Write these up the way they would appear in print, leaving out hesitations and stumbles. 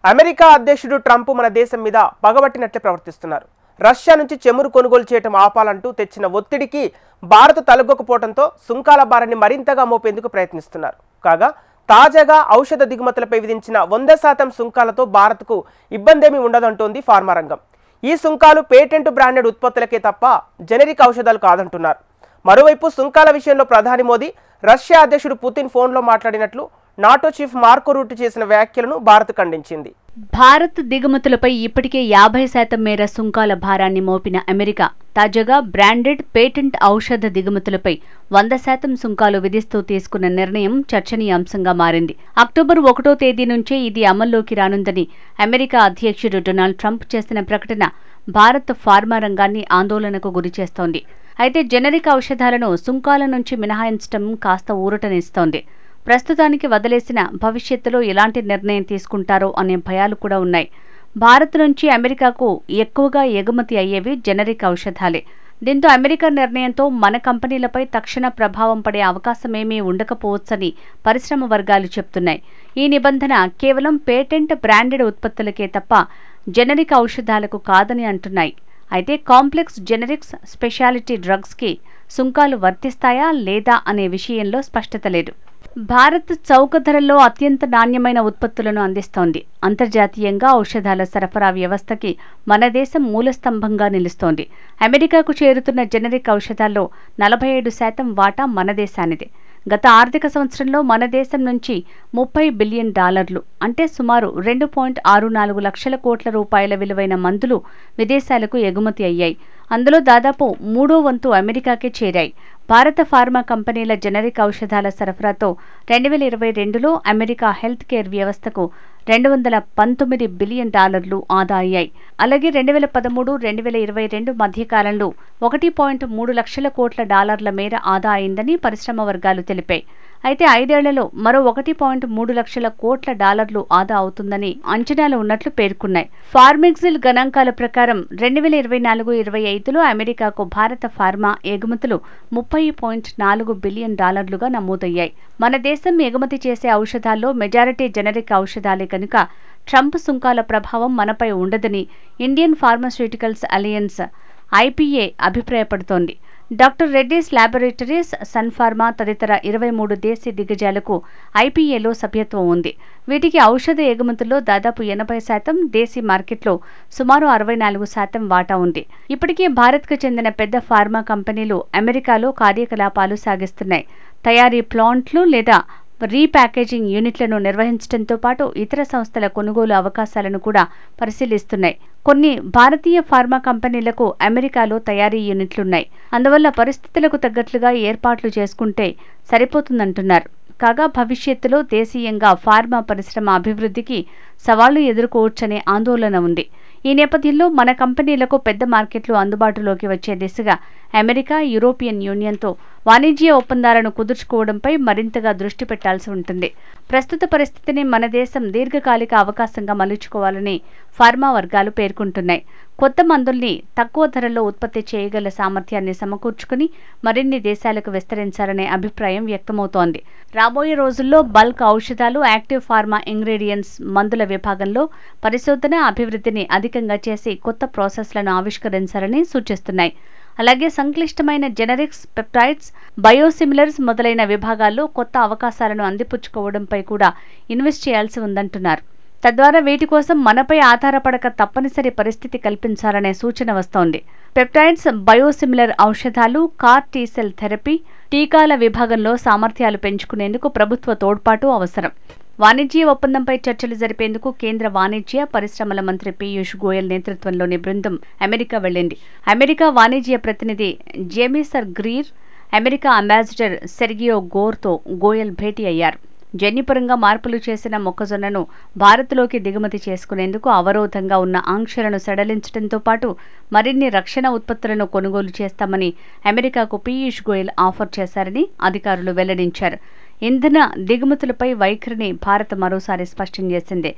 America అధ్యక్షుడు Trump మన దేశం మీద పగబట్టినట్లే ప్రవర్తిస్తున్నారు. రష్యా నుంచి చెమురు కొనుగోలు చేయటం ఆపాలంటూ తెచ్చిన ఒత్తిడికి భారత్ తలగొకపోవడంతో సుంకాల భారాన్ని మరింతగా మోపేందుకు ప్రయత్నిస్తున్నారు. కాగా తాజాగా ఔషధ దిగుమతులపై విధించిన 100% సుంకాలతో భారత్కు ఇబ్బందేమీ ఉండదంటోంది ఫార్మా రంగం. ఈ సుంకాలు పేటెంట్ బ్రాండెడ్ ఉత్పత్తులకే తప్ప జెనరిక్ ఔషధాలు కాదంటున్నారు. మరోవైపు సుంకాల విషయంలో ప్రధాని మోదీ రష్యా అధ్యక్షుడు పుతిన్ ఫోన్లో మాట్లాడినట్లు నాటో చీఫ్ మార్కో రూట్ చేసిన వ్యాఖ్యలను భారత్ ఖండించింది. భారత్ దిగుమతులపై ఇప్పటికే 50% మేర సుంకాల భారాన్ని మోపిన అమెరికా తాజాగా బ్రాండెడ్ పేటెంట్ ఔషధ దిగుమతులపై 100% సుంకాలు విధిస్తూ తీసుకున్న నిర్ణయం చర్చనీయాంశంగా మారింది. అక్టోబర్ 1వ తేదీ నుంచే ఇది అమల్లోకి రానుందని అమెరికా అధ్యక్షుడు డొనాల్డ్ ట్రంప్ చేసిన ప్రకటన భారత్ ఫార్మా రంగాన్ని ఆందోళనకు గురిచేస్తోంది. అయితే జెనరిక్ ఔషధాలను సుంకాల నుంచి మినహాయించడం కాస్త ఊరటనిస్తోంది. ప్రస్తుతానికి వదిలేసిన భవిష్యత్తులో ఎలాంటి నిర్ణయం తీసుకుంటారో అనే భయాలు కూడా ఉన్నాయి. భారత్ నుంచి అమెరికాకు ఎక్కువగా ఎగుమతి అయ్యేవి జెనరిక్ ఔషధాలే. దీంతో అమెరికా నిర్ణయంతో మన కంపెనీలపై తక్షణ ప్రభావం పడే అవకాశమేమీ ఉండకపోవచ్చని పరిశ్రమ వర్గాలు చెప్తున్నాయి. ఈ నిబంధన కేవలం పేటెంట్ బ్రాండెడ్ ఉత్పత్తులకే తప్ప జెనరిక్ ఔషధాలకు కాదని అంటున్నాయి. అయితే కాంప్లెక్స్ జెనరిక్స్, స్పెషాలిటీ డ్రగ్స్కి సుంకాలు వర్తిస్తాయా లేదా అనే విషయంలో స్పష్టత లేదు. భారత్ చౌక ధరల్లో అత్యంత నాణ్యమైన ఉత్పత్తులను అందిస్తోంది. అంతర్జాతీయంగా ఔషధాల సరఫరా వ్యవస్థకి మన దేశం మూలస్తంభంగా నిలుస్తోంది. అమెరికాకు చేరుతున్న జెనరిక్ ఔషధాల్లో 47% వాటా మన దేశానిదే. గత ఆర్థిక సంవత్సరంలో మన దేశం నుంచి $30 బిలియన్ అంటే సుమారు 2.64 లక్షల కోట్ల రూపాయల విలువైన మందులు విదేశాలకు ఎగుమతి అయ్యాయి. అందులో దాదాపు 3వ వంతు అమెరికాకే చేరాయి. భారత ఫార్మా కంపెనీల జెనరిక్ ఔషధాల సరఫరాతో 2022లో అమెరికా హెల్త్ కేర్ వ్యవస్థకు $219 బిలియన్ ఆదా అయ్యాయి. అలాగే 2013-2022 మధ్యకాలంలో 1.3 లక్షల కోట్ల డాలర్ల మేర ఆదా అయిందని పరిశ్రమ వర్గాలు తెలిపాయి. అయితే 5 ఏళ్లలో మరో 1.3 లక్షల కోట్ల డాలర్లు ఆదా అవుతుందని అంచనాలు ఉన్నట్లు పేర్కొన్నాయి. ఫార్మెక్సిల్ గణాంకాల ప్రకారం 2024-25లో అమెరికాకు భారత ఫార్మా ఎగుమతులు $30.4 బిలియన్ నమోదయ్యాయి. మన దేశం ఎగుమతి చేసే ఔషధాల్లో మెజారిటీ జెనరిక్ ఔషధాలే కనుక ట్రంప్ సుంకాల ప్రభావం మనపై ఉండదని ఇండియన్ ఫార్మాస్యూటికల్స్ అలయన్స్ IPA అభిప్రాయపడుతోంది. డాక్టర్ రెడ్డీస్ ల్యాబొరేటరీస్, సన్ ఫార్మా తదితర 23 దేశీ దిగ్గజాలకు IPAలో సభ్యత్వం ఉంది. వీటికి ఔషధ ఎగుమతుల్లో దాదాపు 80%, దేశీ మార్కెట్లో సుమారు 64% వాటా ఉంది. ఇప్పటికే భారత్కు చెందిన పెద్ద ఫార్మా కంపెనీలు అమెరికాలో కార్యకలాపాలు సాగిస్తున్నాయి. తయారీ ప్లాంట్లు లేదా రీప్యాకేజింగ్ యూనిట్లను నిర్వహించడంతో పాటు ఇతర సంస్థల కొనుగోలు అవకాశాలను కూడా పరిశీలిస్తున్నాయి. కొన్ని భారతీయ ఫార్మా కంపెనీలకు అమెరికాలో తయారీ యూనిట్లున్నాయి. అందువల్ల పరిస్థితులకు తగ్గట్లుగా ఏర్పాట్లు చేసుకుంటే సరిపోతుందంటున్నారు. కాగా భవిష్యత్తులో దేశీయంగా ఫార్మా పరిశ్రమ అభివృద్ధికి సవాళ్లు ఎదుర్కోవచ్చనే ఆందోళన ఉంది. ఈ నేపథ్యంలో మన కంపెనీలకు పెద్ద మార్కెట్లు అందుబాటులోకి వచ్చే దిశగా అమెరికా, యూరోపియన్ యూనియన్తో వాణిజ్య ఒప్పందాలను కుదుర్చుకోవడంపై మరింతగా దృష్టి పెట్టాల్సి ఉంటుంది. ప్రస్తుత పరిస్థితిని మన దేశం దీర్ఘకాలిక అవకాశంగా మలుచుకోవాలని ఫార్మా వర్గాలు పేర్కొంటున్నాయి. కొత్త మందుల్ని తక్కువ ధరల్లో ఉత్పత్తి చేయగల సామర్థ్యాన్ని సమకూర్చుకుని మరిన్ని దేశాలకు విస్తరించాలనే అభిప్రాయం వ్యక్తమవుతోంది. రాబోయే రోజుల్లో బల్క్ ఔషధాలు, యాక్టివ్ ఫార్మా ఇంగ్రీడియంట్స్ మందుల విభాగంలో పరిశోధన, అభివృద్ధిని అధికంగా చేసి కొత్త ప్రాసెస్లను ఆవిష్కరించాలని సూచిస్తున్నాయి. అలాగే సంక్లిష్టమైన జెనరిక్స్, పెప్టైడ్స్, బయోసిమిలర్స్ మొదలైన విభాగాల్లో కొత్త అవకాశాలను అందిపుచ్చుకోవడంపై కూడా ఇన్వెస్ట్ చేయాల్సి ఉందంటున్నారు. తద్వారా వీటి కోసం మనపై ఆధారపడక తప్పనిసరి పరిస్థితి కల్పించాలనే సూచన వస్తోంది. పెప్టైడ్స్, బయోసిమిలర్ ఔషధాలు, కార్ టీ-సెల్ థెరపీ, టీకాల విభాగంలో సామర్థ్యాలు పెంచుకునేందుకు ప్రభుత్వ తోడ్పాటు అవసరం. వాణిజ్య ఒప్పందంపై చర్చలు జరిపేందుకు కేంద్ర వాణిజ్య, పరిశ్రమల మంత్రి పీయూష్ గోయల్ నేతృత్వంలోని బృందం అమెరికా వెళ్లింది. అమెరికా వాణిజ్య ప్రతినిధి Jamieson Greer, America ambassador Sergio గోర్తో గోయల్ భేటీ అయ్యారు. జన్యుపరంగా మార్పులు చేసిన మొక్కజొన్నను భారత్లోకి దిగుమతి చేసుకునేందుకు అవరోధంగా ఉన్న ఆంక్షలను సడలించడంతో పాటు మరిన్ని రక్షణ ఉత్పత్తులను కొనుగోలు చేస్తామని అమెరికాకు పీయూష్ గోయల్ ఆఫర్ చేశారని అధికారులు వెల్లడించారు. ఇంధన దిగుమతులపై వైఖరిని భారత్ మరోసారి స్పష్టం చేసింది.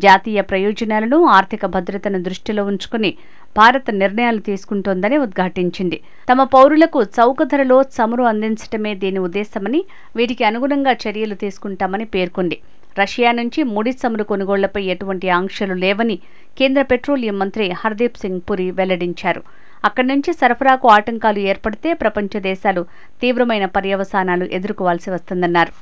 జాతీయ ప్రయోజనాలను, ఆర్థిక భద్రతను దృష్టిలో ఉంచుకుని భారత్ నిర్ణయాలు తీసుకుంటోందని ఉద్ఘాటించింది. తమ పౌరులకు చౌక ధరలో చమురు అందించడమే దీని ఉద్దేశమని, వీటికి అనుగుణంగా చర్యలు తీసుకుంటామని పేర్కొంది. రష్యా నుంచి ముడి చమురు కొనుగోళ్లపై ఎటువంటి ఆంక్షలు లేవని కేంద్ర పెట్రోలియం మంత్రి హర్దీప్ సింగ్ పురి వెల్లడించారు. అక్కడి నుంచి సరఫరాకు ఆటంకాలు ఏర్పడితే ప్రపంచ దేశాలు తీవ్రమైన పర్యవసానాలు ఎదుర్కోవాల్సి వస్తుందన్నారు.